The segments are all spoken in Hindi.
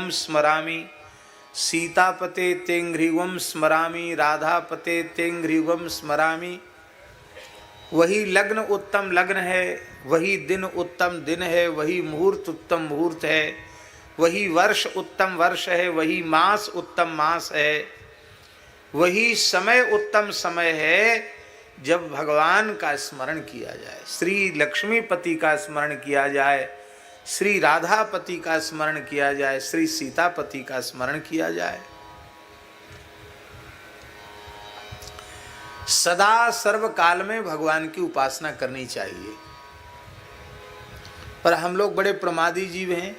तेंघ्रिवम स्मरामि, सीतापते तेंघ्रिवम स्मरामि, राधापते तेंघ्रिवम स्मरामि। वही लग्न उत्तम लग्न है, वही दिन उत्तम दिन है, वही मुहूर्त उत्तम मुहूर्त है, वही वर्ष उत्तम वर्ष है, वही मास उत्तम मास है, वही समय उत्तम समय है जब भगवान का स्मरण किया जाए, श्री लक्ष्मीपति का स्मरण किया जाए, श्री राधापति का स्मरण किया जाए, श्री सीतापति का स्मरण किया जाए। सदा सर्व काल में भगवान की उपासना करनी चाहिए। पर हम लोग बड़े प्रमादी जीव हैं,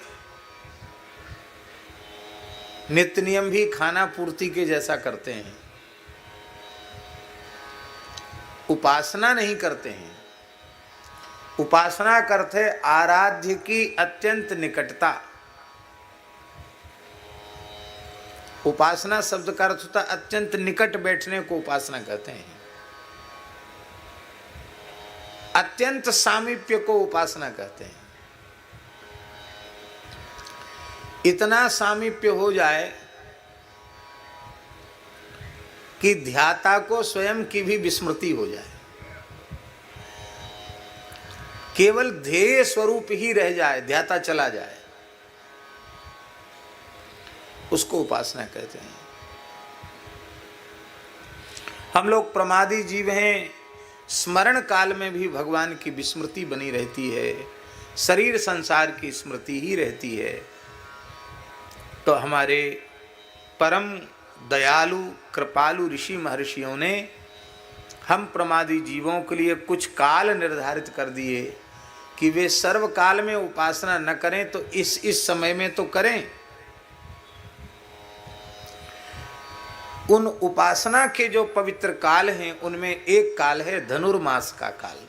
नित्य नियम भी खाना पूर्ति के जैसा करते हैं, उपासना नहीं करते हैं। उपासना करते आराध्य की अत्यंत निकटता। उपासना शब्द का अर्थ होता अत्यंत निकट बैठने को उपासना कहते हैं। अत्यंत सामीप्य को उपासना कहते हैं। इतना सामीप्य हो जाए कि ध्याता को स्वयं की भी विस्मृति हो जाए, केवल ध्येय स्वरूप ही रह जाए, ध्याता चला जाए, उसको उपासना कहते हैं। हम लोग प्रमादी जीव हैं, स्मरण काल में भी भगवान की विस्मृति बनी रहती है, शरीर संसार की स्मृति ही रहती है। तो हमारे परम दयालु कृपालु ऋषि महर्षियों ने हम प्रमादी जीवों के लिए कुछ काल निर्धारित कर दिए कि वे सर्व काल में उपासना न करें तो इस समय में तो करें। उन उपासना के जो पवित्र काल हैं उनमें एक काल है धनुर्मास का काल।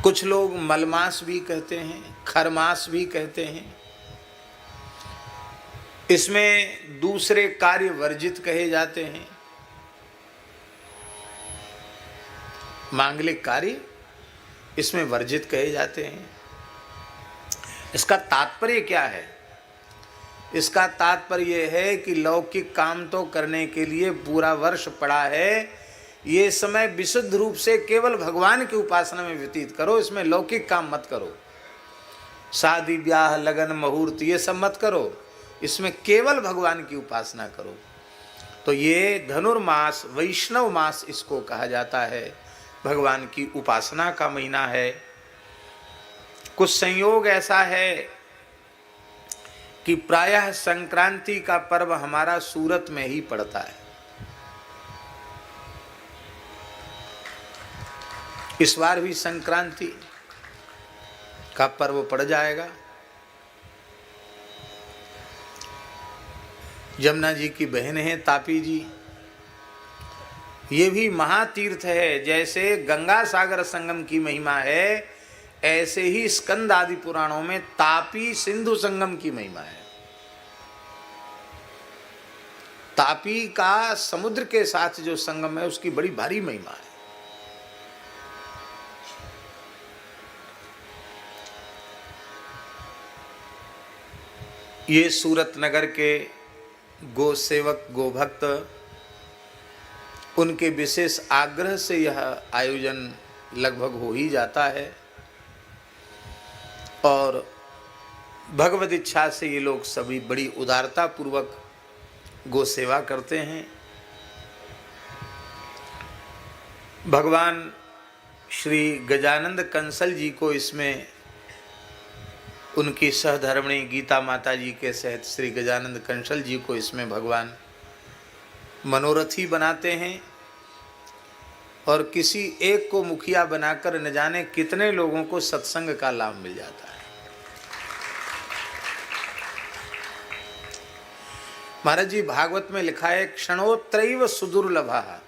कुछ लोग मलमास भी कहते हैं, खरमास भी कहते हैं। इसमें दूसरे कार्य वर्जित कहे जाते हैं, मांगलिक कार्य इसमें वर्जित कहे जाते हैं। इसका तात्पर्य क्या है? इसका तात्पर्य है कि लौकिक काम तो करने के लिए पूरा वर्ष पड़ा है, ये समय विशुद्ध रूप से केवल भगवान की उपासना में व्यतीत करो, इसमें लौकिक काम मत करो, शादी ब्याह लगन मुहूर्त ये सब मत करो, इसमें केवल भगवान की उपासना करो। तो ये धनुर्मास वैष्णव मास इसको कहा जाता है, भगवान की उपासना का महीना है। कुछ संयोग ऐसा है कि प्रायः संक्रांति का पर्व हमारा सूरत में ही पड़ता है। इस बार भी संक्रांति का पर्व पड़ जाएगा। जमुना जी की बहन है तापी जी, ये भी महातीर्थ है। जैसे गंगा सागर संगम की महिमा है, ऐसे ही स्कंद आदि पुराणों में तापी सिंधु संगम की महिमा है। तापी का समुद्र के साथ जो संगम है उसकी बड़ी भारी महिमा है। ये सूरत नगर के गो सेवक गोभक्त उनके विशेष आग्रह से यह आयोजन लगभग हो ही जाता है और भगवत इच्छा से ये लोग सभी बड़ी उदारता पूर्वक गो सेवा करते हैं। भगवान श्री गजानंद कंसल जी को इसमें उनकी सहधर्मिणी गीता माता जी के सहित श्री गजानंद कंसल जी को इसमें भगवान मनोरथी बनाते हैं और किसी एक को मुखिया बनाकर न जाने कितने लोगों को सत्संग का लाभ मिल जाता है। महाराज जी भागवत में लिखा है क्षणोत्रैव सुदुर्लभा,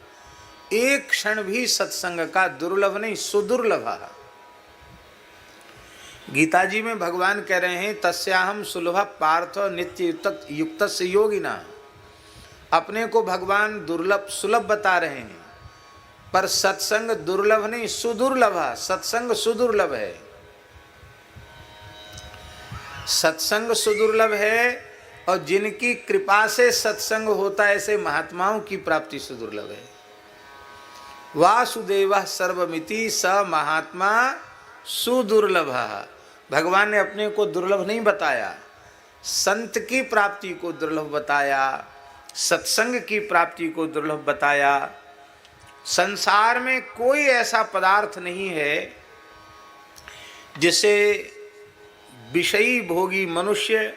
एक क्षण भी सत्संग का दुर्लभ नहीं सुदुर्लभा। गीता जी में भगवान कह रहे हैं तस्याहम सुलभ पार्थ नित्य युक्त योगिना। अपने को भगवान दुर्लभ सुलभ बता रहे हैं, पर सत्संग दुर्लभ नहीं सुदुर्लभ, सत्संग सुदुर्लभ है। सत्संग सुदुर्लभ है, और जिनकी कृपा से सत्संग होता है ऐसे महात्माओं की प्राप्ति सुदुर्लभ है। वासुदेव सर्वमिति स महात्मा सुदुर्लभ। भगवान ने अपने को दुर्लभ नहीं बताया, संत की प्राप्ति को दुर्लभ बताया, सत्संग की प्राप्ति को दुर्लभ बताया। संसार में कोई ऐसा पदार्थ नहीं है जिसे विषयी भोगी मनुष्य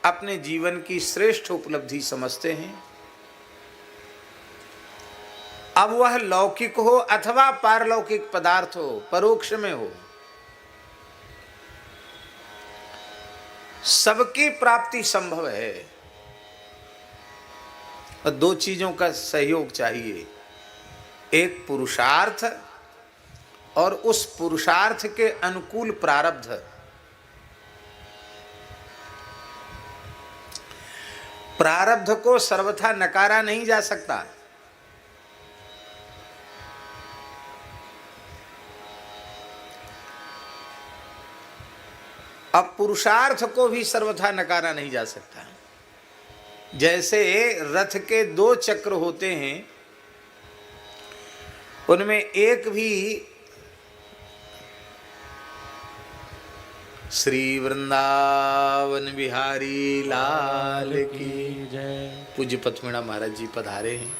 अपने जीवन की श्रेष्ठ उपलब्धि समझते हैं। अब वह लौकिक हो अथवा पारलौकिक पदार्थ हो, परोक्ष में हो, सबकी प्राप्ति संभव है। और दो चीजों का सहयोग चाहिए, एक पुरुषार्थ और उस पुरुषार्थ के अनुकूल प्रारब्ध। प्रारब्ध को सर्वथा नकारा नहीं जा सकता। अब पुरुषार्थ को भी सर्वथा नकारा नहीं जा सकता। जैसे रथ के दो चक्र होते हैं, उनमें एक भी श्री वृंदावन बिहारी लाल की जय। पूज्य पथमेड़ा महाराज जी पधारे हैं।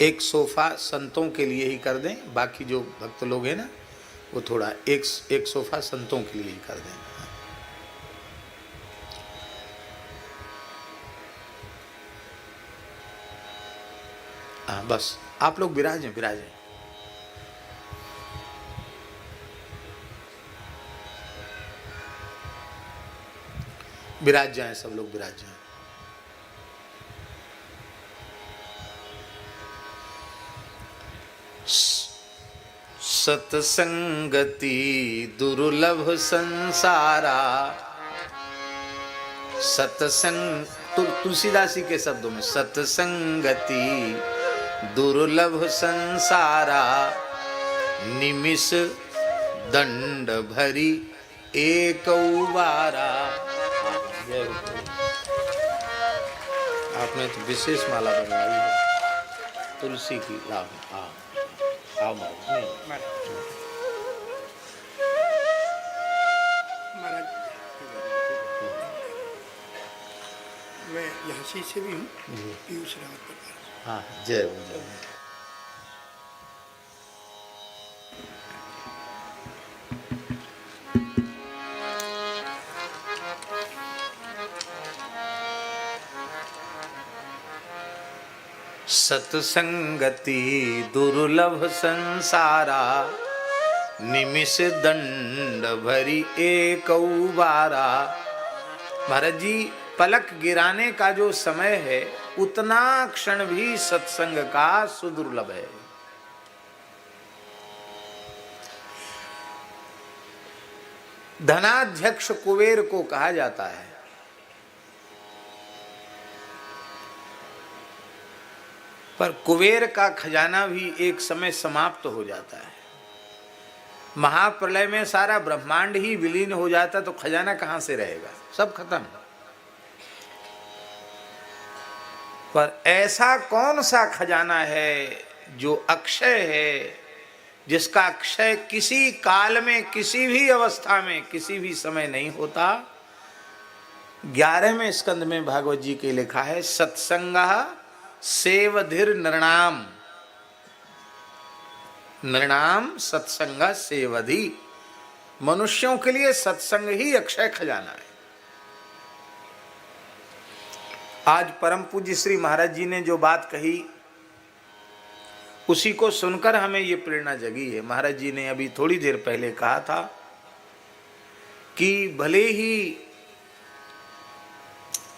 एक सोफा संतों के लिए ही कर दें, बाकी जो भक्त लोग हैं ना वो थोड़ा एक सोफा संतों के लिए ही कर दें। हाँ बस आप लोग विराजें विराज जाएं, सब लोग विराज जाएं। सत्संगति दुर्लभ संसारा। सत्संग तुलसीदास जी के शब्दों में, सत्संगति दुर्लभ संसारा, निमिष दंड भरी एक बारा। आपने तो विशेष माला बनवाई है तुलसी की। लाभ महाराज मैं झांसी से भी हूँ, पीयूष रावत पर। हाँ जय जय। सत्संगति दुर्लभ संसारा, निमिष दंड भरी एक बारा। महाराज जी पलक गिराने का जो समय है उतना क्षण भी सत्संग का सुदुर्लभ है। धनाध्यक्ष कुबेर को कहा जाता है, पर कुबेर का खजाना भी एक समय समाप्त हो जाता है। महाप्रलय में सारा ब्रह्मांड ही विलीन हो जाता तो खजाना कहां से रहेगा, सब खत्म। पर ऐसा कौन सा खजाना है जो अक्षय है, जिसका क्षय किसी काल में, किसी भी अवस्था में, किसी भी समय नहीं होता। 11वें स्कंद में भागवत जी के लिखा है, सत्संगः सेवधिर नृणाम। नृणाम सत्संग सेवधि। मनुष्यों के लिए सत्संग ही अक्षय खजाना है। आज परम पूज्य श्री महाराज जी ने जो बात कही उसी को सुनकर हमें ये प्रेरणा जगी है। महाराज जी ने अभी थोड़ी देर पहले कहा था कि भले ही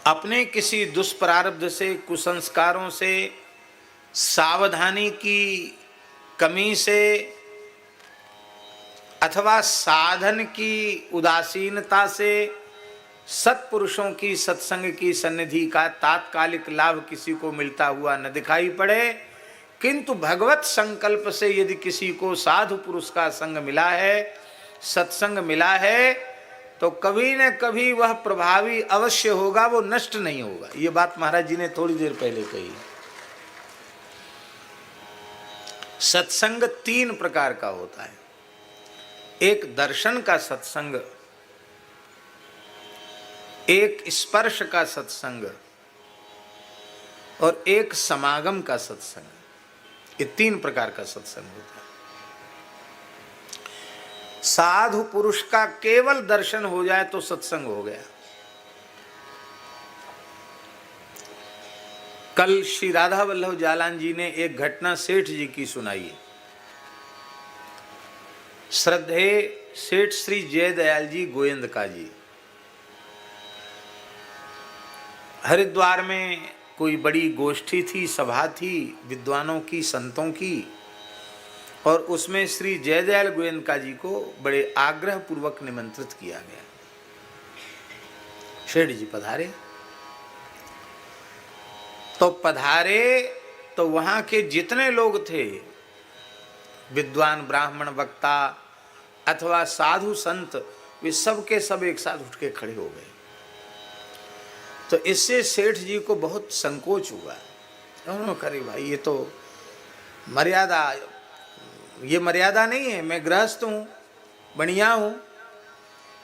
अपने किसी दुष्प्रारब्ध से, कुसंस्कारों से, सावधानी की कमी से अथवा साधन की उदासीनता से, सत्पुरुषों की सत्संग की सन्निधि का तात्कालिक लाभ किसी को मिलता हुआ न दिखाई पड़े, किंतु भगवत संकल्प से यदि किसी को साधु पुरुष का संग मिला है, सत्संग मिला है, तो कभी न कभी वह प्रभावी अवश्य होगा, वो नष्ट नहीं होगा। ये बात महाराज जी ने थोड़ी देर पहले कही। सत्संग 3 प्रकार का होता है। एक दर्शन का सत्संग, एक स्पर्श का सत्संग और एक समागम का सत्संग। ये 3 प्रकार का सत्संग होता है। साधु पुरुष का केवल दर्शन हो जाए तो सत्संग हो गया। कल श्री राधा वल्लभ जालान जी ने एक घटना सेठ जी की सुनाई। श्रद्धेय सेठ श्री जयदयाल जी गोयंदका जी, हरिद्वार में कोई बड़ी गोष्ठी थी, सभा थी विद्वानों की, संतों की, और उसमें श्री जयदयाल गोयंदका जी को बड़े आग्रह पूर्वक निमंत्रित किया गया। सेठ जी पधारे, तो वहां के जितने लोग थे, विद्वान ब्राह्मण वक्ता अथवा साधु संत, वे सब के सब एक साथ उठ के खड़े हो गए। तो इससे सेठ जी को बहुत संकोच हुआ। उन्होंने कहा, भाई ये तो मर्यादा, ये मर्यादा नहीं है, मैं गृहस्थ हूँ, बढ़िया हूँ,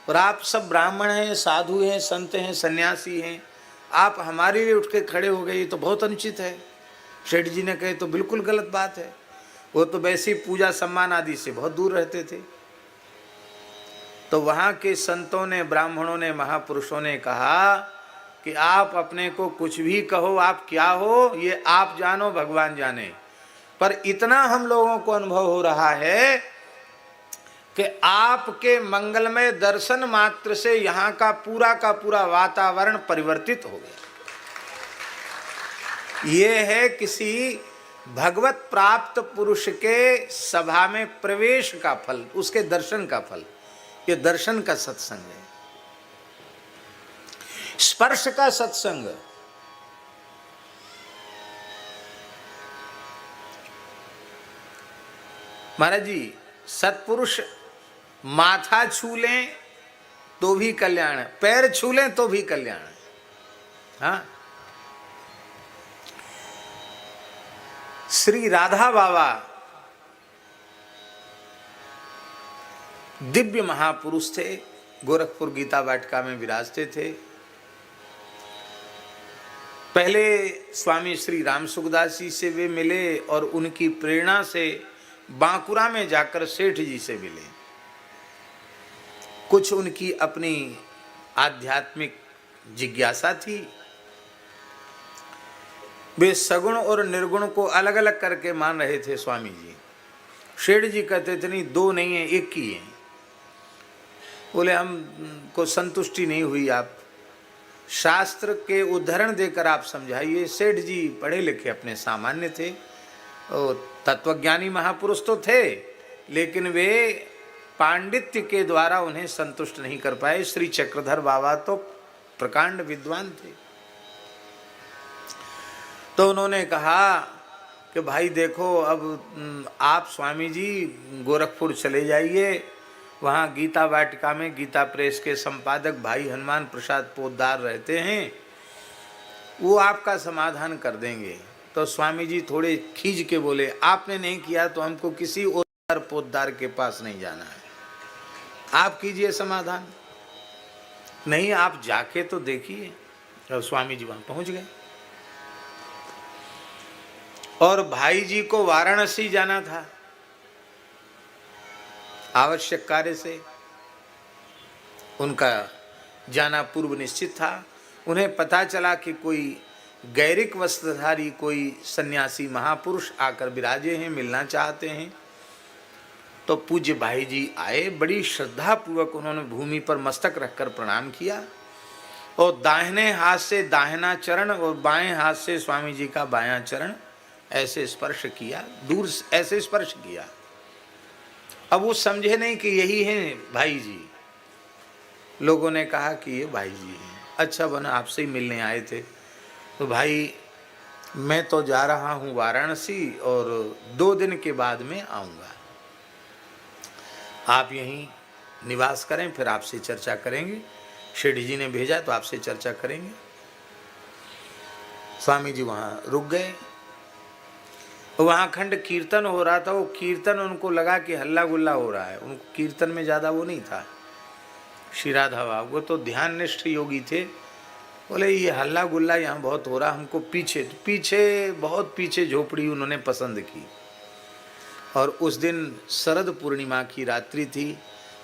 और आप सब ब्राह्मण हैं, साधु हैं, संत हैं, सन्यासी हैं, आप हमारे लिए उठ के खड़े हो गए, ये तो बहुत अनुचित है। सेठ जी ने कहे तो बिल्कुल गलत बात है, वो तो वैसे ही पूजा सम्मान आदि से बहुत दूर रहते थे। तो वहाँ के संतों ने, ब्राह्मणों ने, महापुरुषों ने कहा कि आप अपने को कुछ भी कहो, आप क्या हो ये आप जानो, भगवान जाने, पर इतना हम लोगों को अनुभव हो रहा है कि आपके मंगलमय दर्शन मात्र से यहाँ का पूरा वातावरण परिवर्तित हो गया। ये है किसी भगवत प्राप्त पुरुष के सभा में प्रवेश का फल, उसके दर्शन का फल। ये दर्शन का सत्संग है। स्पर्श का सत्संग, महाराज जी, सत्पुरुष माथा छू लें तो भी कल्याण, पैर छू लें तो भी कल्याण। हाँ, श्री राधा बाबा दिव्य महापुरुष थे, गोरखपुर गीता वाटिका में विराजते थे। पहले स्वामी श्री राम सुखदास जी से वे मिले और उनकी प्रेरणा से बांकुरा में जाकर सेठ जी से मिले। कुछ उनकी अपनी आध्यात्मिक जिज्ञासा थी। वे सगुण और निर्गुण को अलग अलग करके मान रहे थे स्वामी जी। सेठ जी कहते थे नहीं, 2 नहीं है, 1 ही है। बोले हमको संतुष्टि नहीं हुई, आप शास्त्र के उदाहरण देकर आप समझाइए। सेठ जी पढ़े लिखे अपने सामान्य थे और तत्वज्ञानी महापुरुष तो थे, लेकिन वे पांडित्य के द्वारा उन्हें संतुष्ट नहीं कर पाए। श्री चक्रधर बाबा तो प्रकांड विद्वान थे। तो उन्होंने कहा कि भाई देखो, अब आप स्वामी जी गोरखपुर चले जाइए, वहाँ गीता वाटिका में गीता प्रेस के संपादक भाई हनुमान प्रसाद पोद्दार रहते हैं, वो आपका समाधान कर देंगे। तो स्वामी जी थोड़े खींच के बोले, आपने नहीं किया तो हमको किसी और पोद्दार के पास नहीं जाना है, आप कीजिए समाधान। नहीं, आप जाके तो देखिए। और स्वामी जी वहाँ पहुँच गए। और भाई जी को वाराणसी जाना था आवश्यक कार्य से, उनका जाना पूर्व निश्चित था। उन्हें पता चला कि कोई गैरिक वस्त्रधारी कोई सन्यासी महापुरुष आकर विराजे हैं, मिलना चाहते हैं। तो पूज्य भाई जी आए, बड़ी श्रद्धा पूर्वक उन्होंने भूमि पर मस्तक रखकर प्रणाम किया और दाहिने हाथ से दाहिना चरण और बाएं हाथ से स्वामी जी का बायां चरण ऐसे स्पर्श किया, दूर ऐसे स्पर्श किया। अब वो समझे नहीं कि यही है भाई जी। लोगों ने कहा कि ये भाई जी हैं। अच्छा बना आपसे ही मिलने आए थे। तो भाई मैं तो जा रहा हूँ वाराणसी और 2 दिन के बाद में आऊँगा, आप यहीं निवास करें, फिर आपसे चर्चा करेंगे। शेठ जी ने भेजा तो आपसे चर्चा करेंगे। स्वामी जी वहाँ रुक गए। वहाँ खंड कीर्तन हो रहा था। वो कीर्तन उनको लगा कि हल्ला गुल्ला हो रहा है, उनको कीर्तन में ज़्यादा वो नहीं था। श्री राधा बाबू वो तो ध्यान निष्ठ योगी थे। बोले ये हल्ला गुल्ला यहाँ बहुत हो रहा, हमको पीछे पीछे बहुत पीछे झोपड़ी उन्होंने पसंद की। और उस दिन शरद पूर्णिमा की रात्रि थी।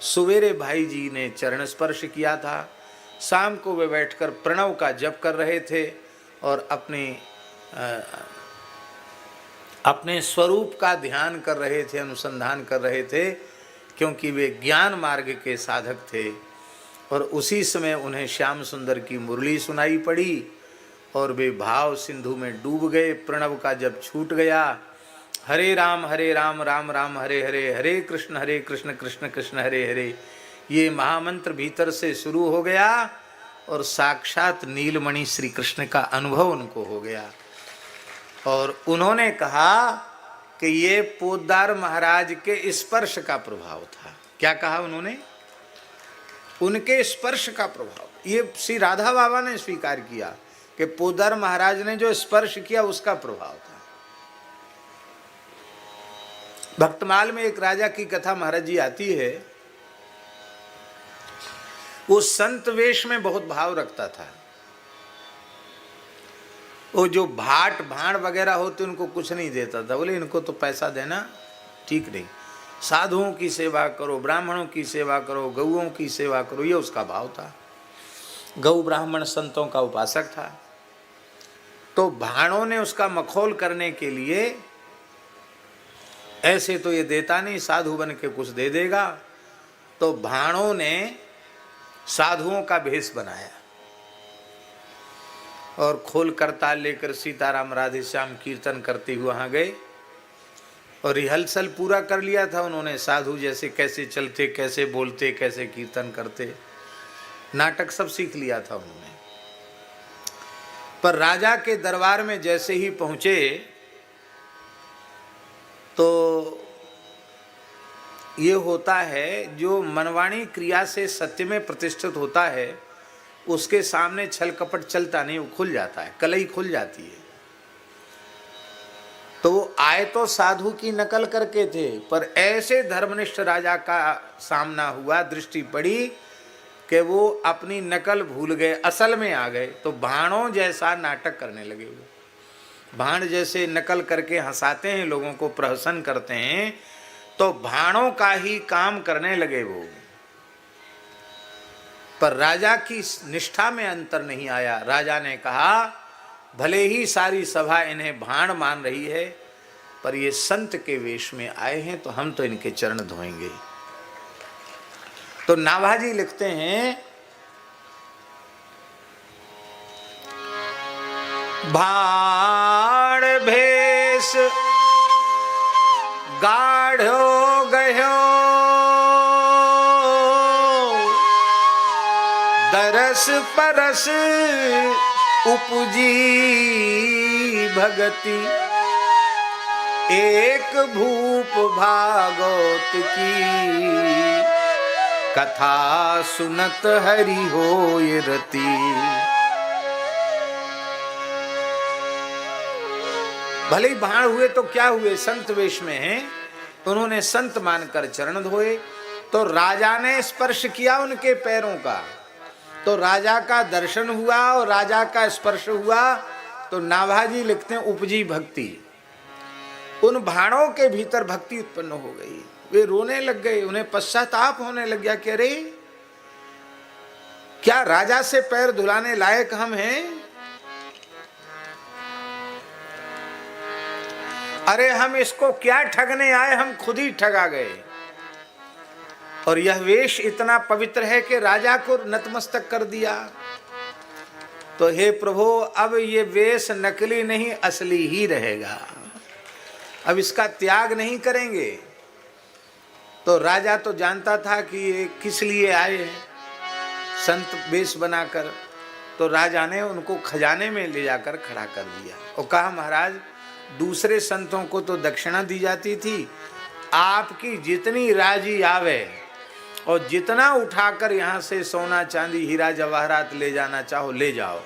सवेरे भाई जी ने चरण स्पर्श किया था, शाम को वे बैठकर प्रणव का जप कर रहे थे और अपने स्वरूप का ध्यान कर रहे थे, अनुसंधान कर रहे थे, क्योंकि वे ज्ञान मार्ग के साधक थे। और उसी समय उन्हें श्याम सुंदर की मुरली सुनाई पड़ी और वे भाव सिंधु में डूब गए। प्रणव का जब छूट गया, हरे राम राम राम हरे हरे, हरे कृष्ण कृष्ण कृष्ण हरे हरे, ये महामंत्र भीतर से शुरू हो गया और साक्षात नीलमणि श्री कृष्ण का अनुभव उनको हो गया। और उन्होंने कहा कि ये पोद्दार महाराज के स्पर्श का प्रभाव था। क्या कहा उन्होंने? उनके स्पर्श का प्रभाव। ये श्री राधा बाबा ने स्वीकार किया कि पोद्दार महाराज ने जो स्पर्श किया उसका प्रभाव था। भक्तमाल में एक राजा की कथा महाराज जी आती है। वो संत वेश में बहुत भाव रखता था। वो जो भाट भाड़ वगैरह होते उनको कुछ नहीं देता था। बोले इनको तो पैसा देना ठीक नहीं, साधुओं की सेवा करो, ब्राह्मणों की सेवा करो, गौओं की सेवा करो, ये उसका भाव था। गौ ब्राह्मण संतों का उपासक था। तो भाणों ने उसका मखौल करने के लिए, ऐसे तो ये देता नहीं, साधु बन के कुछ दे देगा, तो भाणों ने साधुओं का भेष बनाया और खोल करताल लेकर सीताराम राधे श्याम कीर्तन करते हुए वहाँ गए और रिहर्सल पूरा कर लिया था उन्होंने। साधु जैसे कैसे चलते, कैसे बोलते, कैसे कीर्तन करते, नाटक सब सीख लिया था उन्होंने। पर राजा के दरबार में जैसे ही पहुँचे तो ये होता है, जो मनवाणी क्रिया से सत्य में प्रतिष्ठित होता है उसके सामने छल कपट चलता नहीं, वो खुल जाता है, कलई खुल जाती है। तो वो आए तो साधु की नकल करके थे, पर ऐसे धर्मनिष्ठ राजा का सामना हुआ, दृष्टि पड़ी कि वो अपनी नकल भूल गए, असल में आ गए। तो भाणों जैसा नाटक करने लगे। वो भाण जैसे नकल करके हंसाते हैं, लोगों को प्रहसन करते हैं, तो भाणों का ही काम करने लगे वो। पर राजा की निष्ठा में अंतर नहीं आया। राजा ने कहा भले ही सारी सभा इन्हें भाण मान रही है, पर ये संत के वेश में आए हैं तो हम तो इनके चरण धोएंगे। तो नाभाजी लिखते हैं, भाण भेष गाढ़ो गयो, दरस परस उपजी भगति, एक भूप भागवत की, कथा सुनत हरि होय रति। भले ही भाण हुए तो क्या हुए, संत वेश में हैं, उन्होंने संत मानकर चरण धोए। तो राजा ने स्पर्श किया उनके पैरों का, तो राजा का दर्शन हुआ और राजा का स्पर्श हुआ। तो नाभाजी लिखते हैं उपजी भक्ति, उन भाणों के भीतर भक्ति उत्पन्न हो गई। वे रोने लग गए, उन्हें पश्चाताप होने लग गया कि अरे क्या राजा से पैर धुलाने लायक हम हैं? अरे हम इसको क्या ठगने आए, हम खुद ही ठगा गए। और यह वेश इतना पवित्र है कि राजा को नतमस्तक कर दिया। तो हे प्रभु, अब ये वेश नकली नहीं असली ही रहेगा, अब इसका त्याग नहीं करेंगे। तो राजा तो जानता था कि ये किस लिए आए हैं। संत वेश बनाकर, तो राजा ने उनको खजाने में ले जाकर खड़ा कर दिया और कहा महाराज दूसरे संतों को तो दक्षिणा दी जाती थी, आपकी जितनी राजी आवे और जितना उठाकर यहाँ से सोना चांदी हीरा जवाहरात ले जाना चाहो ले जाओ।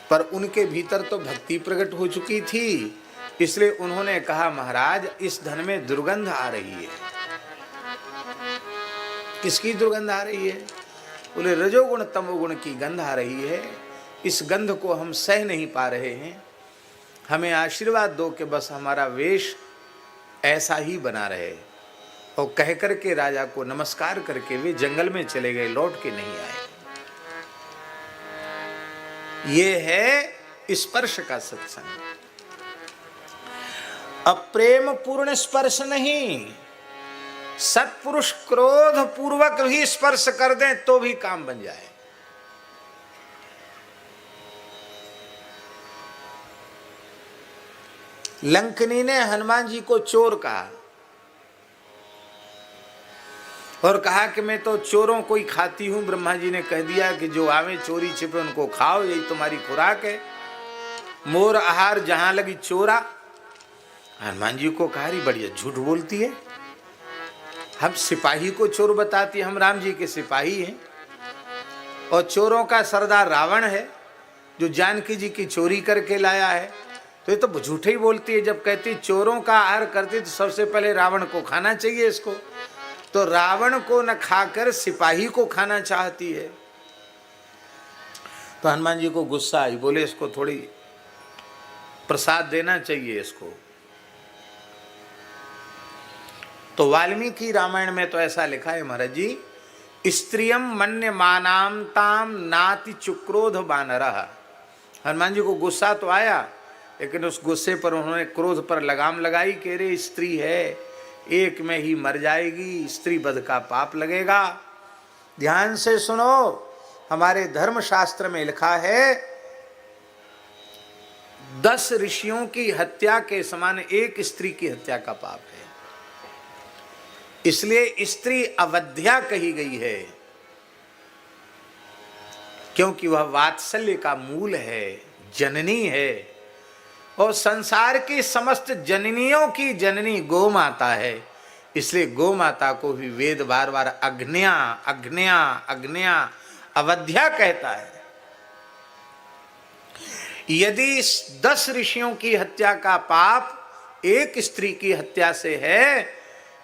पर उनके भीतर तो भक्ति प्रकट हो चुकी थी, इसलिए उन्होंने कहा महाराज इस धन में दुर्गंध आ रही है। किसकी दुर्गंध आ रही है? बोले रजोगुण तमोगुण की गंध आ रही है, इस गंध को हम सह नहीं पा रहे हैं, हमें आशीर्वाद दो कि बस हमारा वेश ऐसा ही बना रहे। और कह करके राजा को नमस्कार करके वे जंगल में चले गए, लौट के नहीं आए। ये है स्पर्श का सत्संग। अप्रेम पूर्ण स्पर्श नहीं, सत्पुरुष क्रोध पूर्वक भी स्पर्श कर दें तो भी काम बन जाए। लंकनी ने हनुमान जी को चोर कहा और कहा कि मैं तो चोरों को ही खाती हूं। ब्रह्मा जी ने कह दिया कि जो आवे चोरी छिपे उनको खाओ, यही तुम्हारी खुराक है। मोर आहार जहां लगी चोरा। हनुमान जी को कहा रही बढ़िया झूठ बोलती है, हम सिपाही को चोर बताती, हम राम जी के सिपाही हैं और चोरों का सरदार रावण है जो जानकी जी की चोरी करके लाया है। तो ये तो झूठे ही बोलती है। जब कहती चोरों का आहार करती तो सबसे पहले रावण को खाना चाहिए इसको, तो रावण को न खाकर सिपाही को खाना चाहती है। तो हनुमान जी को गुस्सा आई, बोले इसको थोड़ी प्रसाद देना चाहिए इसको। तो वाल्मीकि रामायण में तो ऐसा लिखा है महाराज जी, स्त्रियम मन्य मानाम ताम नाति चुक्रोध बानरः। हनुमान जी को गुस्सा तो आया, लेकिन उस गुस्से पर उन्होंने क्रोध पर लगाम लगाई कि रे स्त्री है, एक में ही मर जाएगी, स्त्री वध का पाप लगेगा। ध्यान से सुनो, हमारे धर्मशास्त्र में लिखा है 10 ऋषियों की हत्या के समान एक स्त्री की हत्या का पाप है। इसलिए स्त्री अवध्या कही गई है, क्योंकि वह वात्सल्य का मूल है, जननी है और संसार की समस्त जननियों की जननी गौ माता है। इसलिए गौ माता को भी वेद बार बार अग्न्या अग्न्या अग्न्या अवध्या कहता है। यदि 10 ऋषियों की हत्या का पाप एक स्त्री की हत्या से है,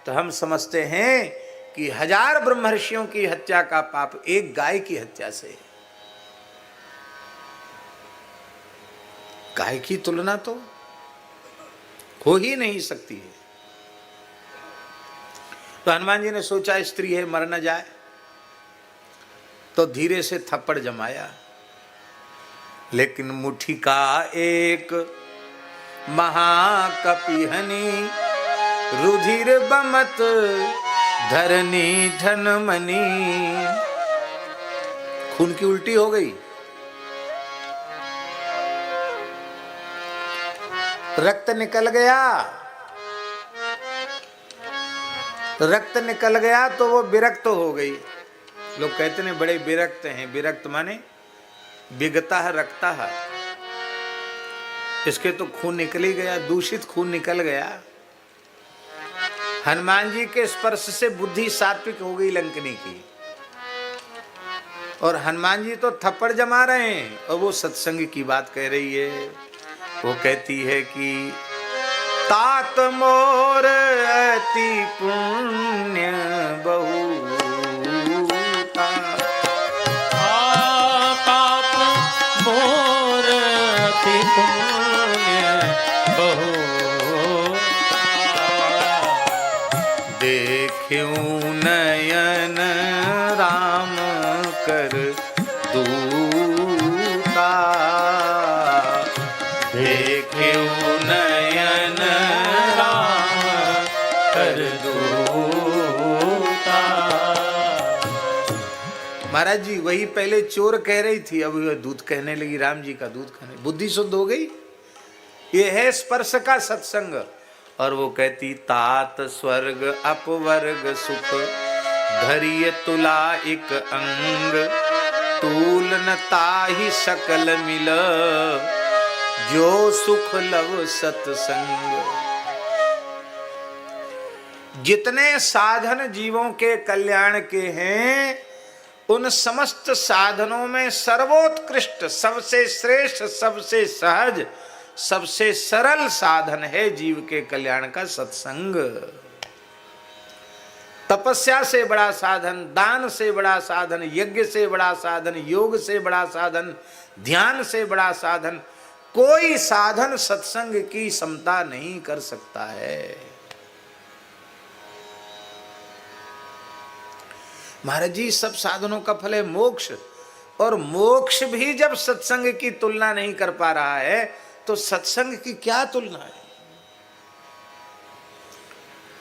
तो हम समझते हैं कि 1000 ब्रह्मर्षियों की हत्या का पाप एक गाय की हत्या से है। गाय की तुलना तो हो ही नहीं सकती है। तो हनुमान जी ने सोचा स्त्री है मर न जाए, तो धीरे से थप्पड़ जमाया, लेकिन मुट्ठी का एक महाकपिहनी रुधिर बमत धरनी धनमनी। खून की उल्टी हो गई, रक्त निकल गया। रक्त निकल गया तो वो विरक्त हो गई। लोग कहते हैं बड़े विरक्त हैं। विरक्त माने विगता है, रक्ता है। इसके तो खून निकल ही गया, दूषित खून निकल गया। हनुमान जी के स्पर्श से बुद्धि सात्विक हो गई लंकनी की, और हनुमान जी तो थप्पड़ जमा रहे हैं और वो सत्संग की बात कह रही है। वो कहती है कि तात मोर अति पुण्य बहुता, तात मोर अति पुण्य बहुता, देखूं नयन राम कर दूता, देखूं नयन राम कर दूता। महाराज जी वही पहले चोर कह रही थी, अब वह दूध कहने लगी, राम जी का दूध कहने, बुद्धि शुद्ध हो गई। ये है स्पर्श का सत्संग। और वो कहती तात स्वर्ग अपवर्ग सुख धरिय तुला एक अंग, तूल न ताहि सकल मिल, जो सुख लव सत्संग। जितने साधन जीवों के कल्याण के हैं, उन समस्त साधनों में सर्वोत्कृष्ट, सबसे श्रेष्ठ, सबसे सहज, सबसे सरल साधन है जीव के कल्याण का सत्संग। तपस्या से बड़ा साधन, दान से बड़ा साधन, यज्ञ से बड़ा साधन, योग से बड़ा साधन, ध्यान से बड़ा साधन, कोई साधन सत्संग की समता नहीं कर सकता है। महाराज जी, सब साधनों का फल है मोक्ष, और मोक्ष भी जब सत्संग की तुलना नहीं कर पा रहा है, तो सत्संग की क्या तुलना है।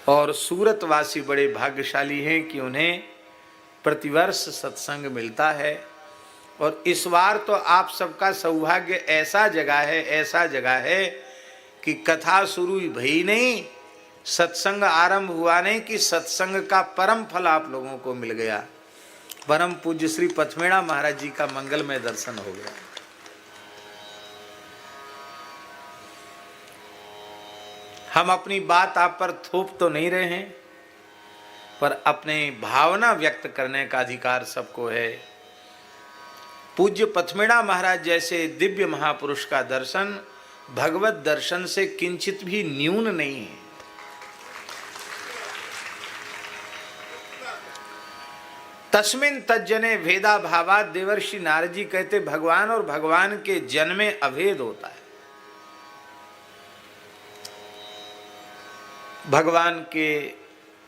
और सूरतवासी बड़े भाग्यशाली हैं कि उन्हें प्रतिवर्ष सत्संग मिलता है। और इस बार तो आप सबका सौभाग्य ऐसा जगह है कि कथा शुरू भई नहीं, सत्संग आरंभ हुआ नहीं कि सत्संग का परम फल आप लोगों को मिल गया। परम पूज्य श्री पथमेड़ा महाराज जी का मंगलमय दर्शन हो गया। हम अपनी बात आप पर थोप तो नहीं रहे हैं, पर अपने भावना व्यक्त करने का अधिकार सबको है। पूज्य पथमेड़ा महाराज जैसे दिव्य महापुरुष का दर्शन भगवत दर्शन से किंचित भी न्यून नहीं है। तस्मिन तज्जने भेदा भावात, देवर्षि नारद जी कहते भगवान और भगवान के जन में अभेद होता है। भगवान के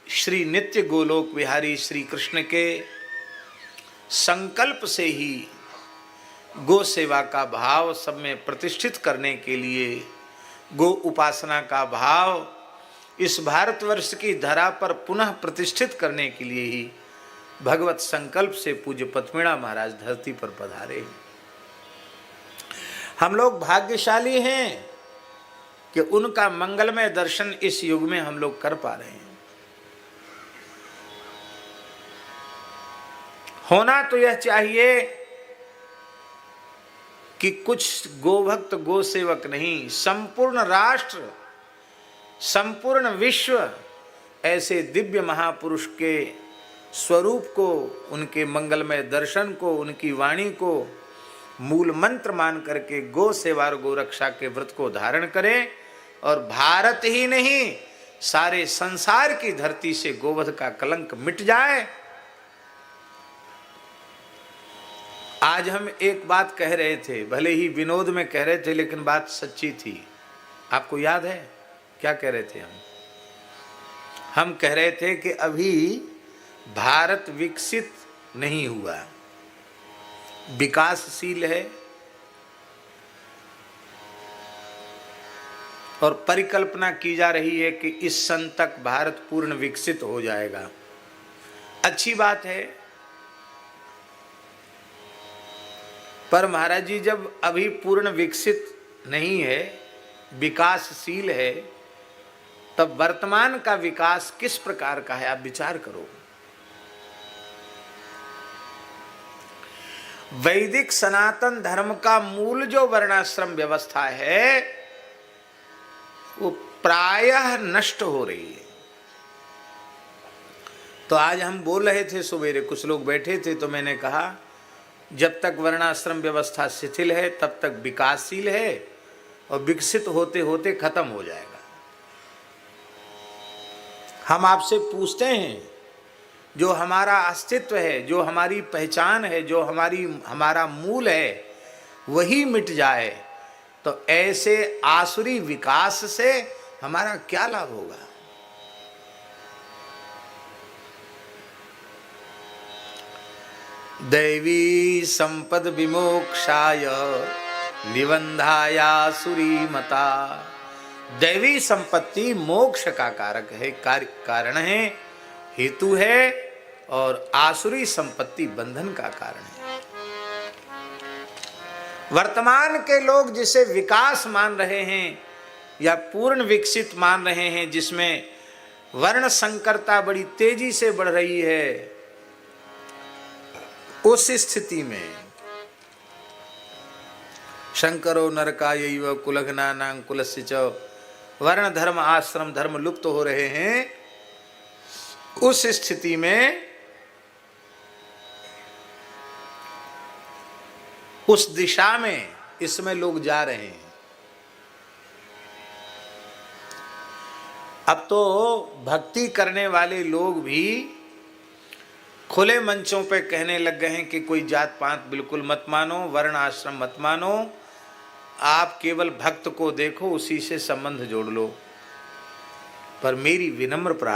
श्री नित्य गोलोक विहारी श्री कृष्ण के संकल्प से ही गो सेवा का भाव सब में प्रतिष्ठित करने के लिए, गो उपासना का भाव इस भारतवर्ष की धरा पर पुनः प्रतिष्ठित करने के लिए ही भगवत संकल्प से पूज्य पथमेड़ा महाराज धरती पर पधारे हैं। हम लोग भाग्यशाली हैं कि उनका मंगलमय दर्शन इस युग में हम लोग कर पा रहे हैं। होना तो यह चाहिए कि कुछ गोभक्त गो सेवक नहीं, संपूर्ण राष्ट्र, संपूर्ण विश्व ऐसे दिव्य महापुरुष के स्वरूप को, उनके मंगलमय दर्शन को, उनकी वाणी को मूल मंत्र मान करके गो सेवा और गो रक्षा के व्रत को धारण करें, और भारत ही नहीं सारे संसार की धरती से गोवध का कलंक मिट जाए। आज हम एक बात कह रहे थे, भले ही विनोद में कह रहे थे, लेकिन बात सच्ची थी। आपको याद है क्या कह रहे थे हम कह रहे थे कि अभी भारत विकसित नहीं हुआ, विकासशील है, और परिकल्पना की जा रही है कि इस सन तक भारत पूर्ण विकसित हो जाएगा। अच्छी बात है, पर महाराज जी जब अभी पूर्ण विकसित नहीं है, विकासशील है, तब वर्तमान का विकास किस प्रकार का है, आप विचार करो। वैदिक सनातन धर्म का मूल जो वर्णाश्रम व्यवस्था है वो प्रायः नष्ट हो रही है। तो आज हम बोल रहे थे, सवेरे कुछ लोग बैठे थे, तो मैंने कहा जब तक वर्णाश्रम व्यवस्था शिथिल है तब तक विकासशील है, और विकसित होते होते खत्म हो जाएगा। हम आपसे पूछते हैं, जो हमारा अस्तित्व है, जो हमारी पहचान है, जो हमारा मूल है, वही मिट जाए तो ऐसे आसुरी विकास से हमारा क्या लाभ होगा। दैवी संपद विमोक्षाय निबंधाया सुरी मता। दैवी संपत्ति मोक्ष का कारक है, कारण है, हेतु है, और आसुरी संपत्ति बंधन का कारण है। वर्तमान के लोग जिसे विकास मान रहे हैं या पूर्ण विकसित मान रहे हैं, जिसमें वर्ण संकरता बड़ी तेजी से बढ़ रही है, उस स्थिति में शंकरो नरकायैव कुलघ्नानां कुलस्य च वर्ण धर्म आश्रम धर्म लुप्त हो रहे हैं। उस स्थिति में उस दिशा में इसमें लोग जा रहे हैं। अब तो भक्ति करने वाले लोग भी खुले मंचों पे कहने लग गए हैं कि कोई जात पात बिल्कुल मत मानो, वर्ण आश्रम मत मानो, आप केवल भक्त को देखो, उसी से संबंध जोड़ लो। पर मेरी विनम्र प्रार्थना